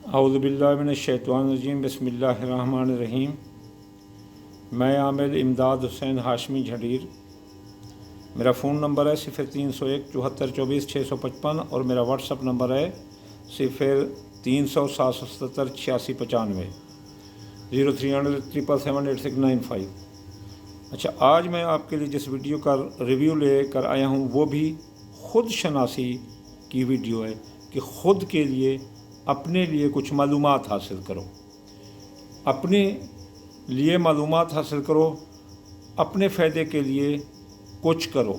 اعوذ باللہ من الشیطان الرجیم بسم اللہ الرحمن الرحیم۔ میں عامل امداد حسین ہاشمی جھنڈیر۔ میرا فون نمبر ہے 0301 7424 655 اور میرا واٹس اپ نمبر ہے 0300 777 8695 0300 اچھا، آج میں آپ کے لیے جس ویڈیو کا ریویو لے کر آیا ہوں وہ بھی خود شناسی کی ویڈیو ہے کہ خود کے لیے اپنے لیے کچھ معلومات حاصل کرو، اپنے لیے معلومات حاصل کرو، اپنے فائدے کے لیے کچھ کرو۔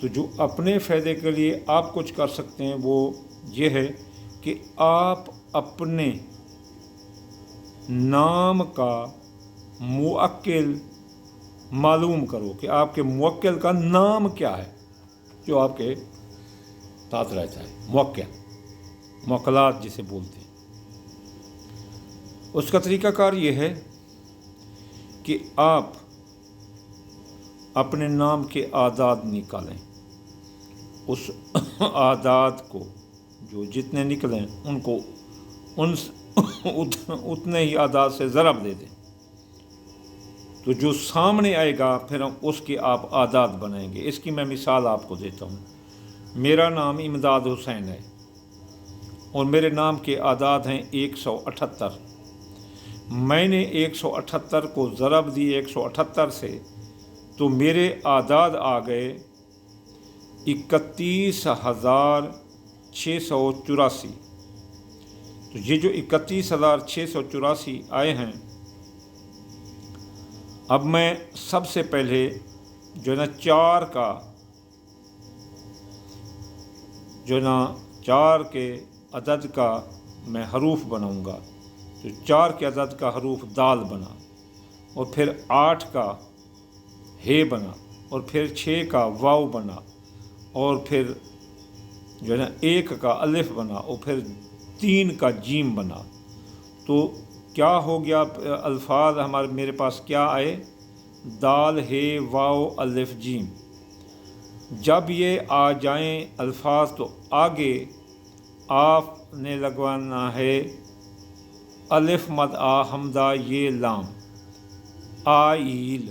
تو جو اپنے فائدے کے لیے آپ کچھ کر سکتے ہیں وہ یہ ہے کہ آپ اپنے نام کا موکل معلوم کرو کہ آپ کے موکل کا نام کیا ہے جو آپ کے ساتھ رہتا ہے۔ موکلات جسے بولتے ہیں، اس کا طریقہ کار یہ ہے کہ آپ اپنے نام کے اعداد نکالیں، اس اعداد کو جو جتنے نکلیں ان کو اتنے ہی اعداد سے ضرب دے دیں، تو جو سامنے آئے گا پھر اس کے آپ اعداد بنائیں گے۔ اس کی میں مثال آپ کو دیتا ہوں۔ میرا نام امداد حسین ہے اور میرے نام کے اعداد ہیں 178۔ میں نے 178 کو ضرب دی 178 سے تو میرے اعداد آ گئے 31,684۔ تو یہ جو 31,684 آئے ہیں، اب میں سب سے پہلے جو نا چار کے عدد کا میں حروف بناؤں گا۔ تو 4 کے عدد کا حروف دال بنا، اور پھر 8 کا ہے بنا، اور پھر 6 کا واو بنا، اور پھر جو ہے نا 1 کا الف بنا، اور پھر 3 کا جیم بنا۔ تو کیا ہو گیا؟ الفاظ میرے پاس کیا آئے؟ دال ہے واو الف جیم۔ جب یہ آ جائیں الفاظ تو آگے آپ نے لگوانا ہے الف مد آ حمزہ یہ لام آئیل،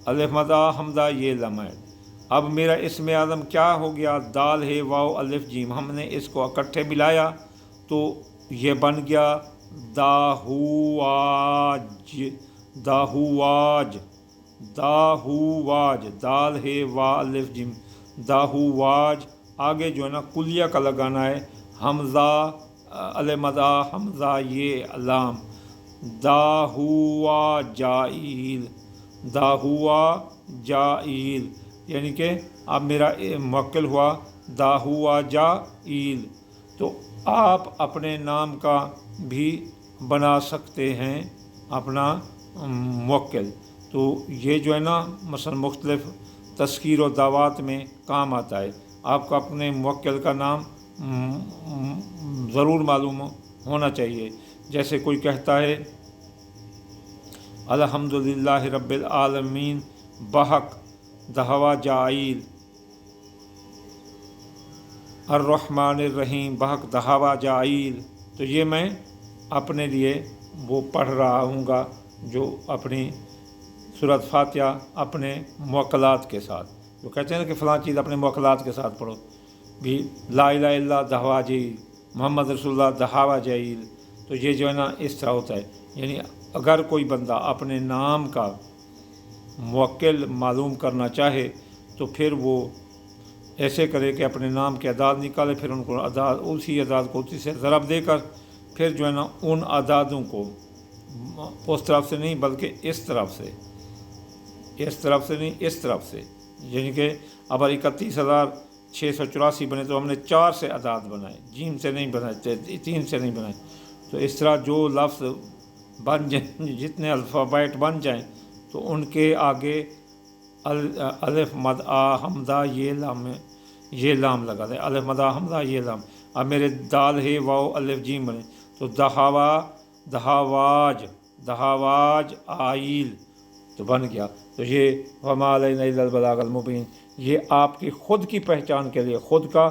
الف مد آ حمزہ یہ لام۔ اب میرا اسم اعظم کیا ہو گیا؟ دال ہے واو الف جیم۔ ہم نے اس کو اکٹھے ملایا تو یہ بن گیا داہواج، داہواج، داہواج، دال ہے وا الف جیم، داہواج۔ آگے جو ہے نا کلیہ کا لگانا ہے حمزہ الف مد آ حمزہ یہ لام، داہوا جائیل، داہوا جائیل، یعنی کہ اب میرا موکل ہوا داہوا جائیل۔ تو آپ اپنے نام کا بھی بنا سکتے ہیں اپنا موکل۔ تو یہ جو ہے نا مثلا مختلف تذکیر و دعوات میں کام آتا ہے۔ آپ کو اپنے موکل کا نام ضرور معلوم ہونا چاہیے۔ جیسے کوئی کہتا ہے الحمدللہ رب العالمین بحق دہوا جائیل، الرحمن الرحیم بحق دہوا جائیل۔ تو یہ میں اپنے لیے وہ پڑھ رہا ہوں گا جو اپنی سورۃ فاتحہ اپنے موکلات کے ساتھ، جو کہتے ہیں کہ فلاں چیز اپنے موکلات کے ساتھ پڑھو بھی، لا الہ الا اللہ دہوا جائیل، محمد رسول اللہ دہوا جائیل۔ تو یہ جو ہے نا اس طرح ہوتا ہے۔ یعنی اگر کوئی بندہ اپنے نام کا موکل معلوم کرنا چاہے تو پھر وہ ایسے کرے کہ اپنے نام کے اعداد نکالے، پھر ان کو اسی اعداد کو اسی سے ضرب دے کر پھر جو ہے نا ان اعدادوں کو اس طرف سے نہیں بلکہ اس طرف سے نہیں اس طرف سے، یعنی کہ اب 31,684 بنے تو ہم نے 4 سے اعداد بنائے، جیم سے نہیں بنائے، 3 سے نہیں بنائے۔ تو اس طرح جو لفظ بن جائیں، جتنے الفابیٹ بن جائیں تو ان کے آگے الف مد آ حمزہ یہ لام لگا دیں، الف مد آ حمزہ یہ لام۔ اب میرے دال ہے واو الف جیم بنے تو دہواج آئیل تو بن گیا۔ تو یہ وما علینا الا البلاغ المبین، یہ آپ کی خود کی پہچان کے لیے، خود کا